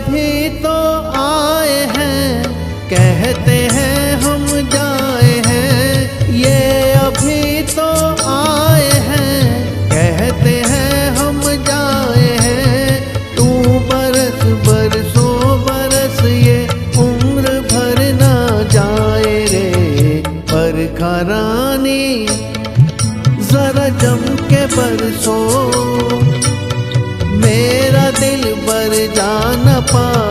अभी तो आए हैं, कहते हैं हम जाए हैं। ये अभी तो आए हैं, कहते हैं हम जाए हैं। तू बरस बरसों बरस ये उम्र भर ना जाए रे। बरखा रानी जरा जम के बरसो, मेरा दिल बर जा न पाए।